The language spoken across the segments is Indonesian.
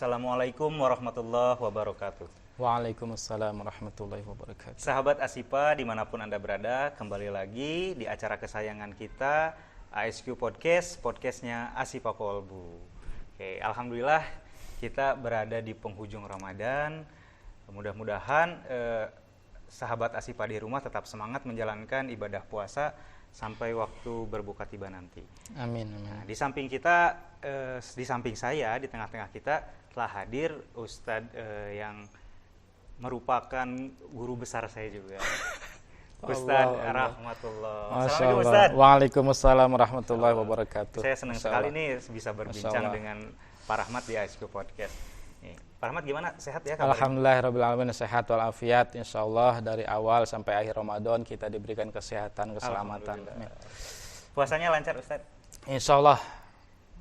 Assalamualaikum warahmatullahi wabarakatuh. Waalaikumsalam warahmatullahi wabarakatuh. Sahabat Asipa dimanapun Anda berada, kembali lagi di acara kesayangan kita, ASQ Podcast, podcastnya Asipa Kolbu. Oke, Alhamdulillah kita berada di penghujung Ramadan. Mudah-mudahan sahabat Asipa di rumah tetap semangat menjalankan ibadah puasa sampai waktu berbuka tiba nanti. Amin. Nah, di samping kita, di samping saya, di tengah-tengah kita telah hadir Ustadz yang merupakan guru besar saya juga, Ustadz Rahmatullah. Assalamualaikum Ustadz. Waalaikumsalam warahmatullahi wabarakatuh. Saya senang sekali nih bisa berbincang dengan Pak Rahmat di ASQ Podcast. Nih, Pak Rahmat gimana? Sehat ya kabarnya? Alhamdulillahirrabbilalamin, sehat walafiat. Insyaallah dari awal sampai akhir Ramadan kita diberikan kesehatan, keselamatan. Puasanya lancar Ustadz? Insyaallah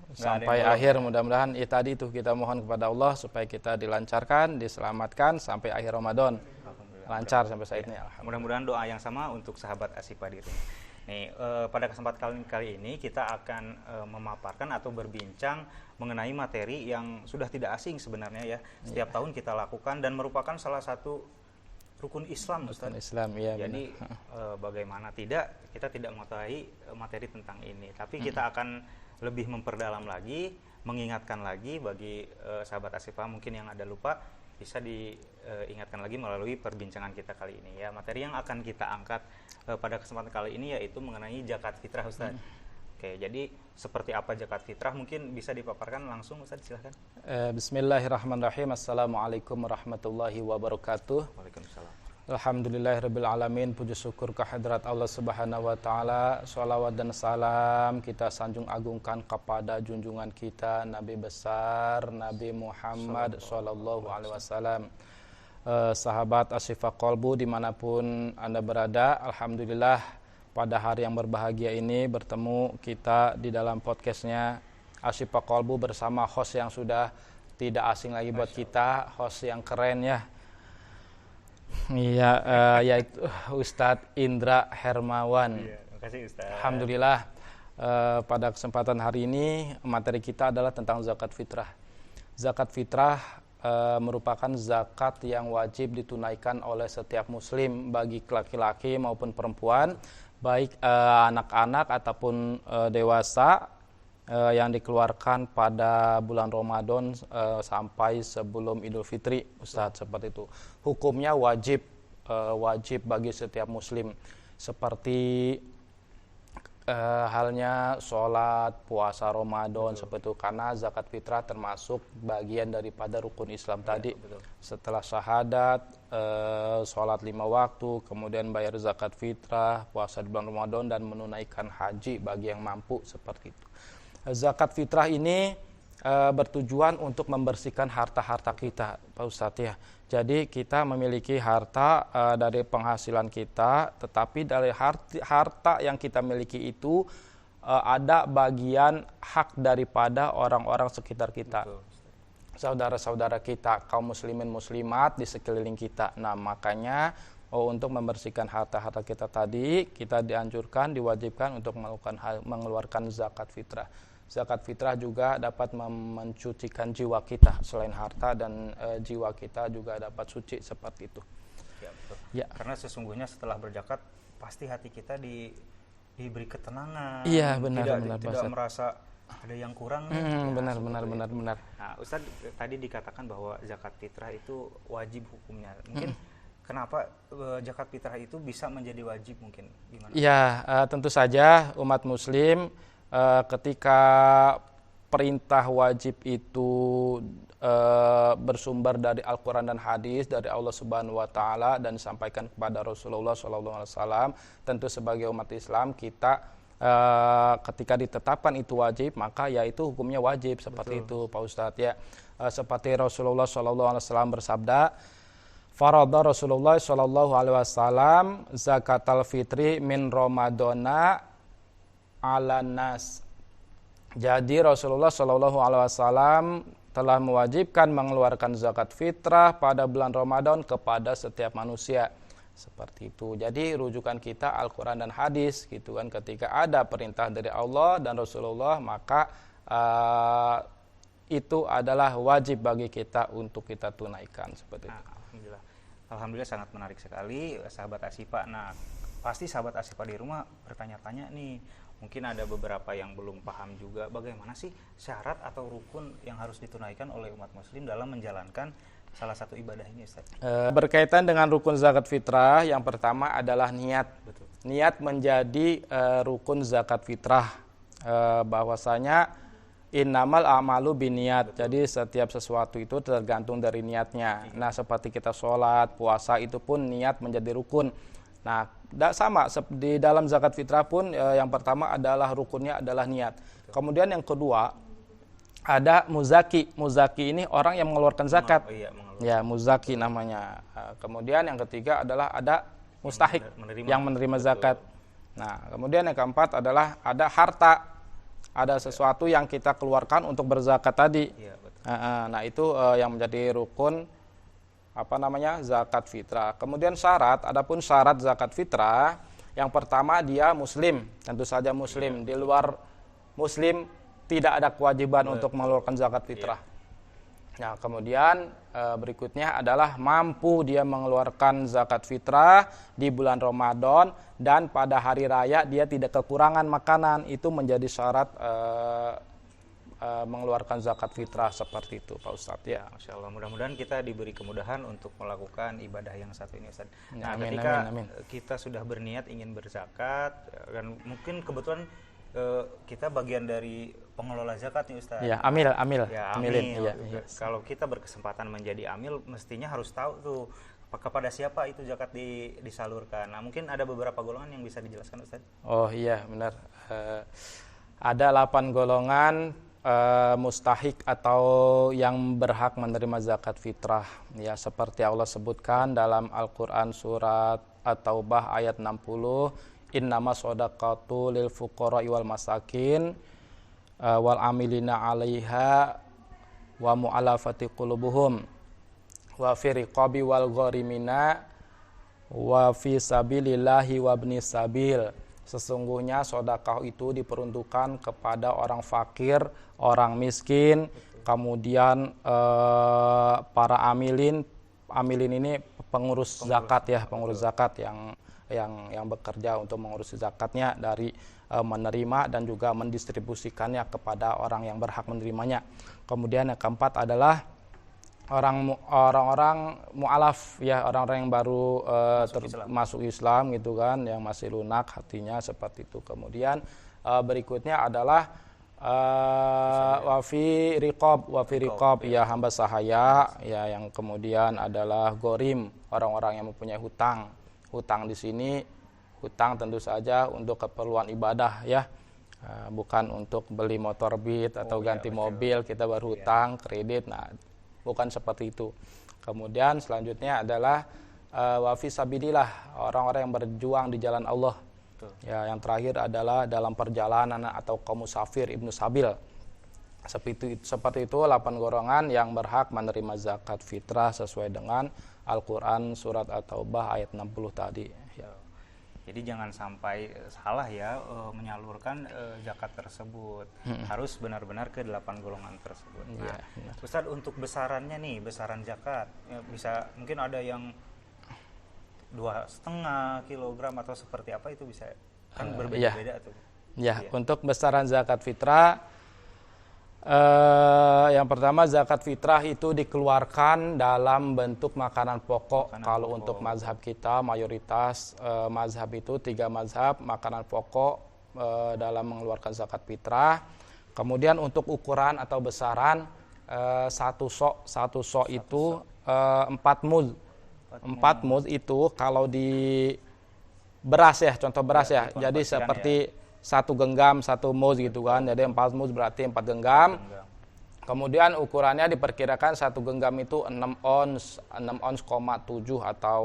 sampai akhir, mudah-mudahan tadi itu kita mohon kepada Allah supaya kita dilancarkan, diselamatkan sampai akhir Ramadan. Lancar sampai saat ini. Mudah-mudahan doa yang sama untuk sahabat Asipa di rumah. Nih, pada kesempatan kali ini kita akan memaparkan atau berbincang mengenai materi yang sudah tidak asing sebenarnya ya. Setiap tahun kita lakukan dan merupakan salah satu rukun Islam, Ustaz. Islam, ya. Jadi bagaimana kita tidak mengetahui materi tentang ini, tapi kita akan lebih memperdalam lagi, mengingatkan lagi bagi sahabat Asifa mungkin yang ada lupa, bisa diingatkan lagi melalui perbincangan kita kali ini ya. Materi yang akan kita angkat pada kesempatan kali ini yaitu mengenai zakat fitrah, Ustaz. Oke, jadi seperti apa zakat fitrah mungkin bisa dipaparkan langsung, Ustaz, silahkan. Bismillahirrahmanirrahim. Assalamualaikum warahmatullahi wabarakatuh. Waalaikumsalam. Alhamdulillahirabbil alamin, puji syukur kehadrat Allah Subhanahu wa taala. Shalawat dan salam kita sanjung agungkan kepada junjungan kita Nabi besar Nabi Muhammad sallallahu alaihi wasallam. Sahabat Asifa Kolbu dimanapun Anda berada, alhamdulillah pada hari yang berbahagia ini bertemu kita di dalam podcastnya Asifa Kolbu bersama host yang sudah tidak asing lagi buat kita, host yang keren ya. Iya, yaitu Ustadz Indra Hermawan. Iya, terima kasih Ustadz. Alhamdulillah pada kesempatan hari ini materi kita adalah tentang zakat fitrah. Zakat fitrah merupakan zakat yang wajib ditunaikan oleh setiap muslim bagi laki-laki maupun perempuan, baik anak-anak ataupun dewasa, yang dikeluarkan pada bulan Ramadan sampai sebelum Idul Fitri, Ustaz, seperti itu. Hukumnya wajib bagi setiap muslim, seperti halnya sholat, puasa Ramadan, seperti itu, karena zakat fitrah termasuk bagian daripada rukun Islam tadi. Setelah syahadat, sholat 5 waktu, kemudian bayar zakat fitrah, puasa di bulan Ramadan, dan menunaikan haji bagi yang mampu, seperti itu. Zakat fitrah ini bertujuan untuk membersihkan harta-harta kita, Pak Ustadz ya. Jadi kita memiliki harta dari penghasilan kita, tetapi dari harta yang kita miliki itu ada bagian hak daripada orang-orang sekitar kita. Saudara-saudara kita, kaum muslimin muslimat di sekeliling kita. Nah, makanya untuk membersihkan harta-harta kita tadi, kita dianjurkan, diwajibkan untuk mengeluarkan zakat fitrah. Zakat fitrah juga dapat mencucikan jiwa kita, selain harta dan jiwa kita juga dapat suci, seperti itu. Ya, betul. Ya. Karena sesungguhnya setelah berzakat pasti hati kita diberi ketenangan. Iya, benar. Tidak merasa ada yang kurang. Benar. Nah, Ustaz tadi dikatakan bahwa zakat fitrah itu wajib hukumnya. Mungkin kenapa zakat fitrah itu bisa menjadi wajib, mungkin gimana? Ya, tentu saja umat muslim ketika perintah wajib itu bersumber dari Al-Quran dan hadis dari Allah Subhanahu wa taala dan disampaikan kepada Rasulullah SAW, tentu sebagai umat Islam kita ketika ditetapkan itu wajib, maka yaitu hukumnya wajib, seperti itu, Pak Ustadz ya. Seperti Rasulullah SAW bersabda, farada Rasulullah SAW zakatal fitri min Ramadana ala nas. Jadi Rasulullah SAW telah mewajibkan mengeluarkan zakat fitrah pada bulan Ramadan kepada setiap manusia. Seperti itu. Jadi rujukan kita Al-Quran dan hadis, gitu kan. Ketika ada perintah dari Allah dan Rasulullah, maka itu adalah wajib bagi kita untuk kita tunaikan seperti itu. Alhamdulillah sangat menarik sekali sahabat Ashifa. Nah, pasti sahabat Ashifa di rumah bertanya-tanya nih, mungkin ada beberapa yang belum paham juga bagaimana sih syarat atau rukun yang harus ditunaikan oleh umat muslim dalam menjalankan salah satu ibadah ini, Ustaz. Berkaitan dengan rukun zakat fitrah, yang pertama adalah niat. Betul. Niat menjadi rukun zakat fitrah. Bahwasanya innamal a'malu binniat. Jadi setiap sesuatu itu tergantung dari niatnya. Nah, seperti kita sholat, puasa itu pun niat menjadi rukun. Nah, sama di dalam zakat fitrah pun yang pertama adalah rukunnya adalah niat. Kemudian yang kedua ada muzaki. Muzaki ini orang yang mengeluarkan zakat. Ya, muzaki namanya. Kemudian yang ketiga adalah ada mustahik yang menerima zakat. Nah, kemudian yang keempat adalah ada harta. Ada sesuatu yang kita keluarkan untuk berzakat tadi. Nah, itu yang menjadi rukun zakat fitrah. Kemudian syarat, adapun syarat zakat fitrah, yang pertama dia muslim, tentu saja muslim. Di luar muslim tidak ada kewajiban untuk mengeluarkan zakat fitrah. Nah, kemudian berikutnya adalah mampu dia mengeluarkan zakat fitrah di bulan Ramadan dan pada hari raya dia tidak kekurangan makanan. Itu menjadi syarat mengeluarkan zakat fitrah seperti itu, Pak Ustadz. Ya, Masya Allah. Mudah-mudahan kita diberi kemudahan untuk melakukan ibadah yang satu ini, Ustadz. Nah, amin, ketika amin. kita sudah berniat ingin berzakat, dan mungkin kebetulan kita bagian dari pengelola zakat nih, Ustadz. Ya, amil. Ya, amilin. Ya. Kalau kita berkesempatan menjadi amil, mestinya harus tahu tuh kepada siapa itu zakat disalurkan. Nah, mungkin ada beberapa golongan yang bisa dijelaskan, Ustadz. Oh iya, benar. Ada 8 golongan mustahik atau yang berhak menerima zakat fitrah. Ya, seperti Allah sebutkan dalam Al-Qur'an surat At-Taubah ayat 60. Innama shadaqatu lil fuqara'i wal masakin wal amilina 'alaiha wa mu'allafati qulubuhum wa fi riqabi wal gharimina wa fi sabilillahi wa ibnis sabil. Sesungguhnya sedekah itu diperuntukkan kepada orang fakir, orang miskin, kemudian para amilin ini pengurus zakat ya, pengurus zakat yang bekerja untuk mengurus zakatnya dari menerima dan juga mendistribusikannya kepada orang yang berhak menerimanya. Kemudian yang keempat adalah orang-orang mu'alaf ya, orang-orang yang baru masuk Islam gitu kan, yang masih lunak hatinya seperti itu. Kemudian berikutnya adalah wafi riqab ya, hamba sahaya ya, yang kemudian adalah gorim, orang-orang yang mempunyai hutang. Hutang di sini, hutang tentu saja untuk keperluan ibadah ya, bukan untuk beli motor Beat atau ganti mobil kita berhutang kredit. Nah, bukan seperti itu. Kemudian selanjutnya adalah wafi sabilillah, orang-orang yang berjuang di jalan Allah. Ya, yang terakhir adalah dalam perjalanan atau kaum musafir ibnu sabil. Seperti itu 8 golongan yang berhak menerima zakat fitrah sesuai dengan Al-Quran surat At-Taubah ayat 60 tadi ya. Jadi jangan sampai salah ya menyalurkan zakat tersebut. Harus benar-benar ke 8 golongan tersebut. Nah, Ustadz, untuk besarannya nih, besaran zakat ya, bisa mungkin ada yang 2,5 kilogram atau seperti apa, itu bisa kan berbeda-beda tuh. Ya, untuk besaran zakat fitrah, yang pertama zakat fitrah itu dikeluarkan dalam bentuk makanan pokok. Kalau untuk mazhab kita mayoritas mazhab itu 3 mazhab makanan pokok dalam mengeluarkan zakat fitrah. Kemudian untuk ukuran atau besaran satu sok itu 4 mud. 4 mud itu kalau di beras ya, contoh beras ya. Jadi seperti 1 genggam 1 muz gitu kan. Jadi 4 muz berarti 4 genggam. Kemudian ukurannya diperkirakan 1 genggam itu 6 ons 6,7 atau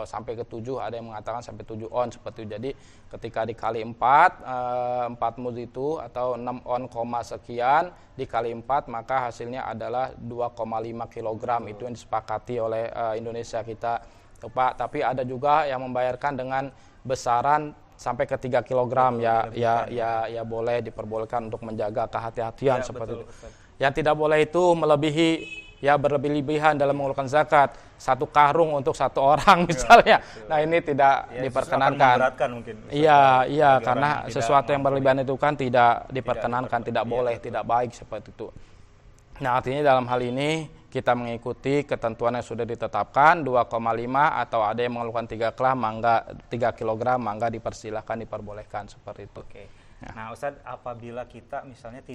sampai ke 7, ada yang mengatakan sampai 7 ons seperti itu. Jadi ketika dikali 4 muz itu atau 6 on, sekian dikali 4, maka hasilnya adalah 2,5 kilogram. Itu yang disepakati oleh Indonesia kita, Pak. Tapi ada juga yang membayarkan dengan besaran sampai ke 3 kilogram ya boleh diperbolehkan untuk menjaga kehati-hatian seperti itu. Yang tidak boleh itu melebihi, ya berlebih-lebihan dalam mengeluarkan zakat. 1 karung untuk 1 orang misalnya. Nah ini tidak diperkenankan. Iya, karena sesuatu yang berlebihan itu kan tidak diperkenankan, tidak boleh, tidak baik seperti itu. Nah artinya dalam hal ini kita mengikuti ketentuan yang sudah ditetapkan 2,5 atau ada yang mengeluarkan 3 kilogram, mangga dipersilahkan, diperbolehkan seperti itu. Oke. Nah Ustadz, apabila kita misalnya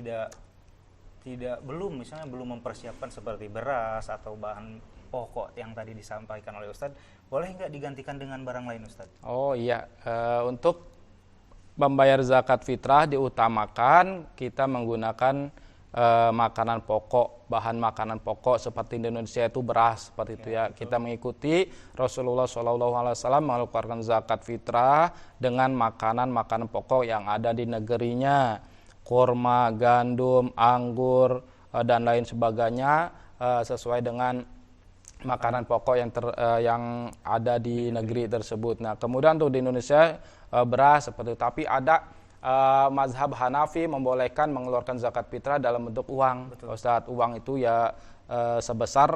belum mempersiapkan seperti beras atau bahan pokok yang tadi disampaikan oleh Ustadz, boleh nggak digantikan dengan barang lain Ustadz? Oh iya, untuk membayar zakat fitrah diutamakan kita menggunakan makanan pokok, bahan makanan pokok seperti di Indonesia itu beras seperti itu ya. Kita mengikuti Rasulullah SAW mengeluarkan zakat fitrah dengan makanan pokok yang ada di negerinya, kurma, gandum, anggur dan lain sebagainya sesuai dengan makanan pokok yang ada di negeri tersebut. Nah kemudian tuh di Indonesia beras seperti itu, tapi ada mazhab Hanafi membolehkan mengeluarkan zakat fitrah dalam bentuk uang. Ustadz, uang itu ya sebesar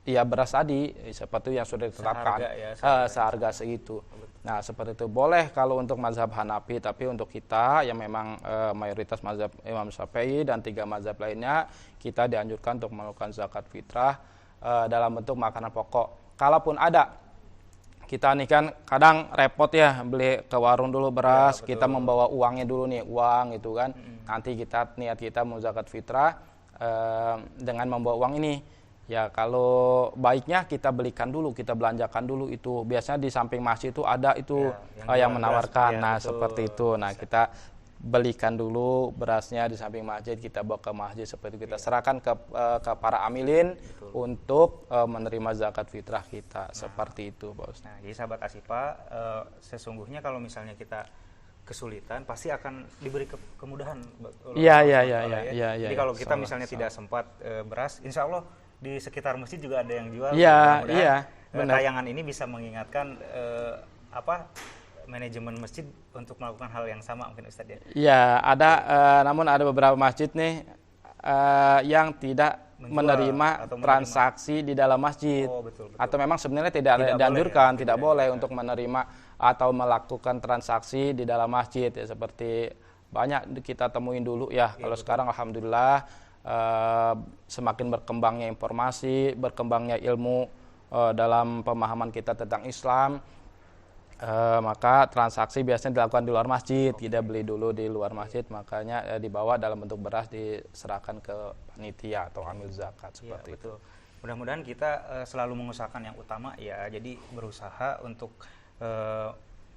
ya beras tadi seperti yang sudah ditetapkan, seharga segitu. Nah seperti itu boleh kalau untuk mazhab Hanafi, tapi untuk kita yang memang mayoritas mazhab Imam Syafi'i dan 3 mazhab lainnya, kita dianjurkan untuk melakukan zakat fitrah dalam bentuk makanan pokok. Kalaupun ada, kita nih kan kadang repot ya beli ke warung dulu beras, kita membawa uangnya dulu nih, uang itu kan. Nanti niat kita mau zakat fitrah dengan membawa uang ini. Ya kalau baiknya kita belikan dulu, kita belanjakan dulu itu. Biasanya di samping masjid itu ada itu yang menawarkan. Nah seperti itu. Nah kita belikan dulu berasnya di samping masjid, kita bawa ke masjid seperti itu. Kita serahkan ke para amilin untuk menerima zakat fitrah kita. Seperti itu, Bos. Nah, jadi sahabat Ashifa, sesungguhnya kalau misalnya kita kesulitan pasti akan diberi kemudahan. Iya. Jadi kalau kita misalnya tidak sempat beras, insya Allah di sekitar masjid juga ada yang jual. Iya. Tayangan ini bisa mengingatkan manajemen masjid untuk melakukan hal yang sama mungkin Ustadz ya? Iya, ada namun ada beberapa masjid nih yang tidak menerima transaksi di dalam masjid. Betul. Atau memang sebenarnya tidak dianjurkan, tidak boleh untuk menerima atau melakukan transaksi di dalam masjid ya, seperti banyak kita temuin dulu ya. Kalau sekarang alhamdulillah semakin berkembangnya informasi, berkembangnya ilmu dalam pemahaman kita tentang Islam. Maka transaksi biasanya dilakukan di luar masjid, tidak beli dulu di luar masjid, makanya dibawa dalam bentuk beras diserahkan ke panitia atau amil zakat seperti itu. Mudah-mudahan kita selalu mengusahakan yang utama ya, jadi berusaha untuk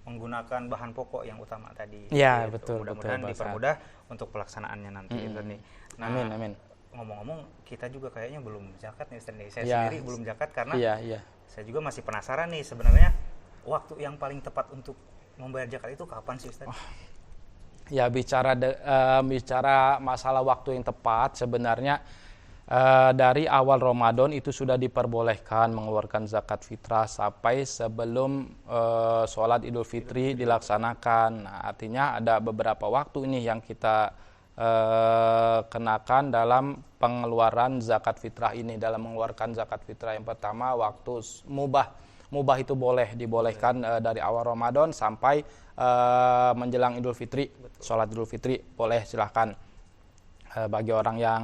menggunakan bahan pokok yang utama tadi. Iya, betul. Mudah-mudahan dipermudah untuk pelaksanaannya nanti. Nah, amin. Ngomong-ngomong, kita juga kayaknya belum zakat nih Ustaz. Saya sendiri belum zakat karena saya juga masih penasaran nih sebenarnya waktu yang paling tepat untuk membayar zakat itu kapan sih Ustaz? Ya bicara masalah waktu yang tepat, sebenarnya dari awal Ramadan itu sudah diperbolehkan mengeluarkan zakat fitrah sampai sebelum sholat Idul Fitri dilaksanakan. Nah, artinya ada beberapa waktu ini yang kita kenakan dalam pengeluaran zakat fitrah ini. Dalam mengeluarkan zakat fitrah yang pertama, waktu mubah itu dibolehkan dari awal Ramadan sampai menjelang Idul Fitri, sholat Idul Fitri boleh, silahkan. Bagi orang yang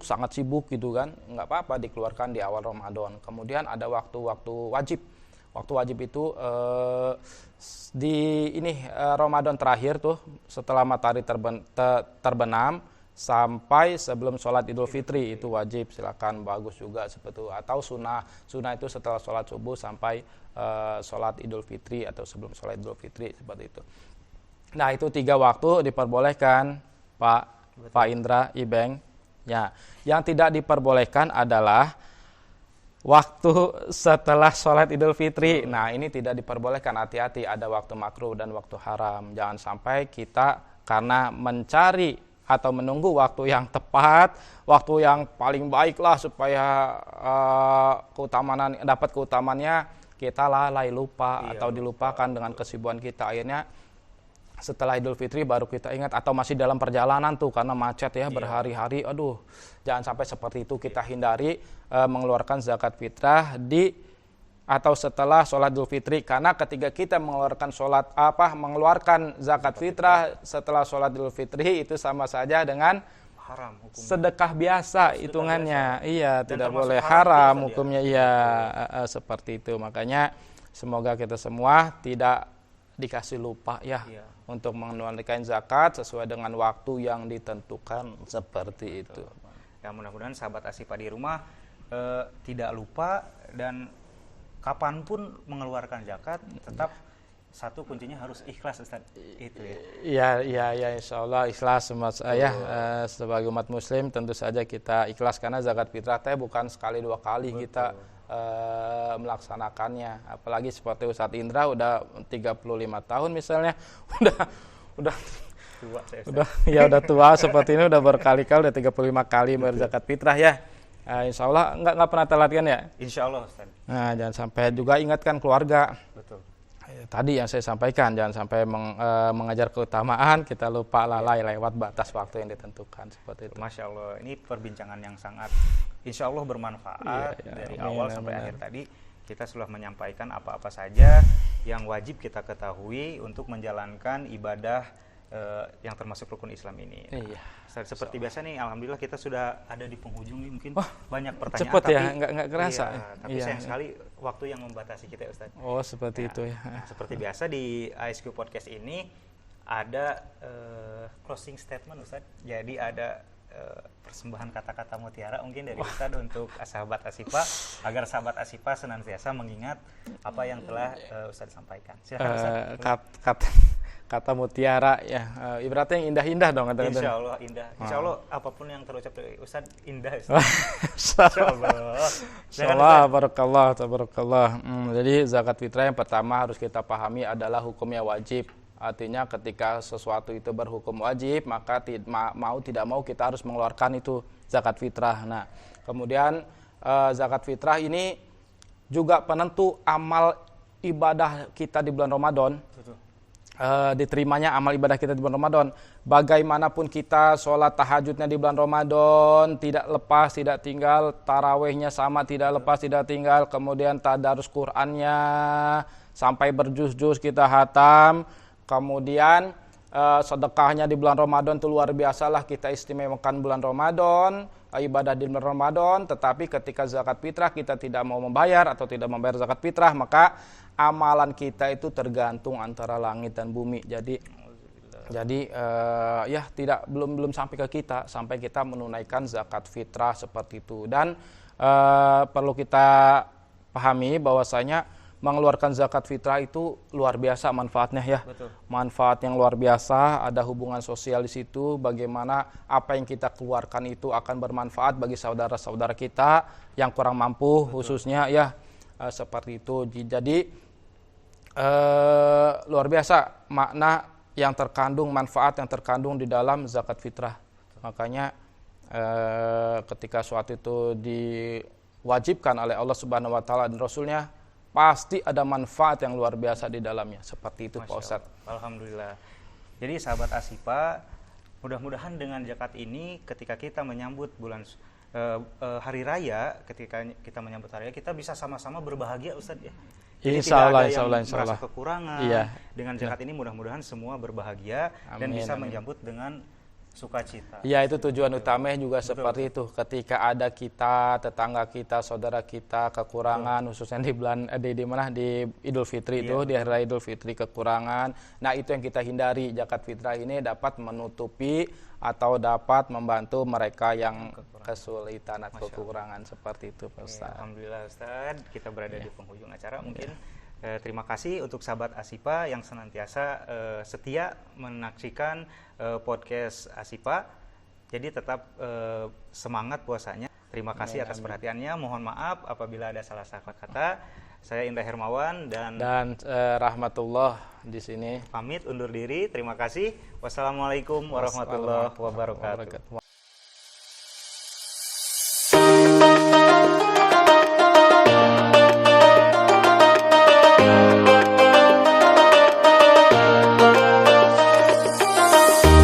sangat sibuk gitu kan, nggak apa-apa dikeluarkan di awal Ramadan. Kemudian ada waktu-waktu wajib. Waktu wajib itu Ramadan terakhir tuh, setelah matahari terbenam sampai sebelum sholat Idul Fitri itu wajib, silakan, bagus juga seperti itu. Atau sunnah itu setelah sholat subuh sampai sholat Idul Fitri atau sebelum sholat Idul Fitri seperti itu. Nah itu 3 waktu diperbolehkan, Pak Indra, Ibeng. Ya, yang tidak diperbolehkan adalah waktu setelah sholat Idul Fitri. Nah ini tidak diperbolehkan, hati-hati, ada waktu makruh dan waktu haram. Jangan sampai kita karena mencari atau menunggu waktu yang tepat, waktu yang paling baik lah supaya dapat keutamaannya, kita lalai lupa atau dilupakan dengan kesibukan kita. Akhirnya setelah Idul Fitri baru kita ingat, atau masih dalam perjalanan tuh karena macet ya berhari-hari, aduh jangan sampai seperti itu. Kita hindari mengeluarkan zakat fitrah atau setelah sholat Idul Fitri, karena ketika kita mengeluarkan zakat fitrah setelah sholat Idul Fitri itu sama saja dengan haram hukumnya. Sedekah biasa hitungannya. Iya, Dan tidak termasuk boleh haram haram itu hukumnya. Iya, seperti itu. Makanya semoga kita semua tidak dikasih lupa ya untuk menunaikan zakat sesuai dengan waktu yang ditentukan seperti itu. Ya, mudah-mudahan sahabat Asyifa di rumah tidak lupa, dan kapanpun mengeluarkan zakat tetap satu kuncinya harus ikhlas, Ustaz. Itu ya. Iya, insya Allah ikhlas sebagai umat muslim tentu saja kita ikhlas, karena zakat fitrah teh bukan sekali dua kali kita melaksanakannya. Apalagi seperti Ustadz Indra udah 35 tahun misalnya, udah Tua saya, udah tua seperti ini, udah berkali-kali, udah 35 kali berzakat fitrah ya. Insya Allah nggak pernah telat kan ya? Insya Allah, Ustaz. Nah, jangan sampai juga ingatkan keluarga. Betul. Tadi yang saya sampaikan, jangan sampai mengajar keutamaan kita lupa lalai lewat batas waktu yang ditentukan seperti itu. Masya Allah, ini perbincangan yang sangat insya Allah bermanfaat. Dari awal sampai akhir tadi kita sudah menyampaikan apa-apa saja yang wajib kita ketahui untuk menjalankan ibadah yang termasuk rukun Islam ini. Seperti biasa nih, alhamdulillah kita sudah ada di penghujung nih, mungkin banyak pertanyaan. Cepet ya, nggak kerasa. Tapi sayang sekali waktu yang membatasi kita, Ustaz. Oh, seperti itu ya. Seperti biasa di ASQ Podcast ini ada closing statement, Ustaz. Jadi ada persembahan kata-kata mutiara mungkin dari Ustaz untuk sahabat Asyifa, agar sahabat Asyifa senantiasa mengingat apa yang telah Ustaz sampaikan. Silakan, Ustaz. Kata mutiara ya, ibaratnya yang indah-indah dong. Insya Allah indah. Insya Allah apapun yang terucap dari Ustaz indah. Insya Allah. Barakallah. Jadi zakat fitrah yang pertama harus kita pahami adalah hukumnya wajib. Artinya ketika sesuatu itu berhukum wajib, maka tidak mau kita harus mengeluarkan itu zakat fitrah. Nah, kemudian zakat fitrah ini juga penentu amal ibadah kita di bulan Ramadan. Betul. Diterimanya amal ibadah kita di bulan Ramadan. Bagaimanapun kita sholat tahajudnya di bulan Ramadan tidak lepas, tidak tinggal, tarawehnya sama tidak lepas, tidak tinggal, kemudian tadarus Qur'annya sampai berjuz-juz kita hatam, kemudian sedekahnya di bulan Ramadan itu luar biasa lah, kita istimewakan bulan Ramadan, ibadah di bulan Ramadan. Tetapi ketika zakat fitrah kita tidak mau membayar atau tidak membayar zakat fitrah, maka amalan kita itu tergantung antara langit dan bumi. Jadi belum sampai ke kita, sampai kita menunaikan zakat fitrah seperti itu. Dan perlu kita pahami bahwasanya mengeluarkan zakat fitrah itu luar biasa manfaatnya ya. Betul. Manfaat yang luar biasa, ada hubungan sosial di situ, bagaimana apa yang kita keluarkan itu akan bermanfaat bagi saudara-saudara kita yang kurang mampu. Betul. Khususnya ya seperti itu. Jadi luar biasa makna yang terkandung, manfaat yang terkandung di dalam zakat fitrah. Makanya ketika suatu itu diwajibkan oleh Allah Subhanahu wa taala dan Rasulnya, pasti ada manfaat yang luar biasa di dalamnya. Seperti itu, Pak Ustadz. Alhamdulillah. Jadi sahabat Asyifa, mudah-mudahan dengan zakat ini ketika kita menyambut bulan hari raya, ketika kita menyambut hari raya, kita bisa sama-sama berbahagia, Ustadz ya. Jadi insya Allah, tidak ada yang insya merasa Allah. kekurangan. Iya. Dengan zakat ini mudah-mudahan semua berbahagia. Amin, dan bisa menyambut dengan sukacita. Ya, itu tujuan utamanya juga. Betul. Seperti itu. Ketika ada kita, tetangga kita, saudara kita kekurangan, khususnya di bulan di Idul Fitri itu, di hari raya Idul Fitri kekurangan. Nah, itu yang kita hindari. Zakat fitrah ini dapat menutupi atau dapat membantu mereka yang kesulitan atau kekurangan seperti itu, Pak Ustaz. Alhamdulillah, Ustaz, kita berada di penghujung acara. Mungkin terima kasih untuk sahabat Asyifa yang senantiasa setia menyaksikan podcast Asyifa. Jadi tetap semangat puasanya. Terima kasih atas perhatiannya. Mohon maaf apabila ada salah-salah kata. Saya Indra Hermawan dan Rahmatullah di sini. Pamit undur diri. Terima kasih. Wassalamualaikum warahmatullahi wabarakatuh.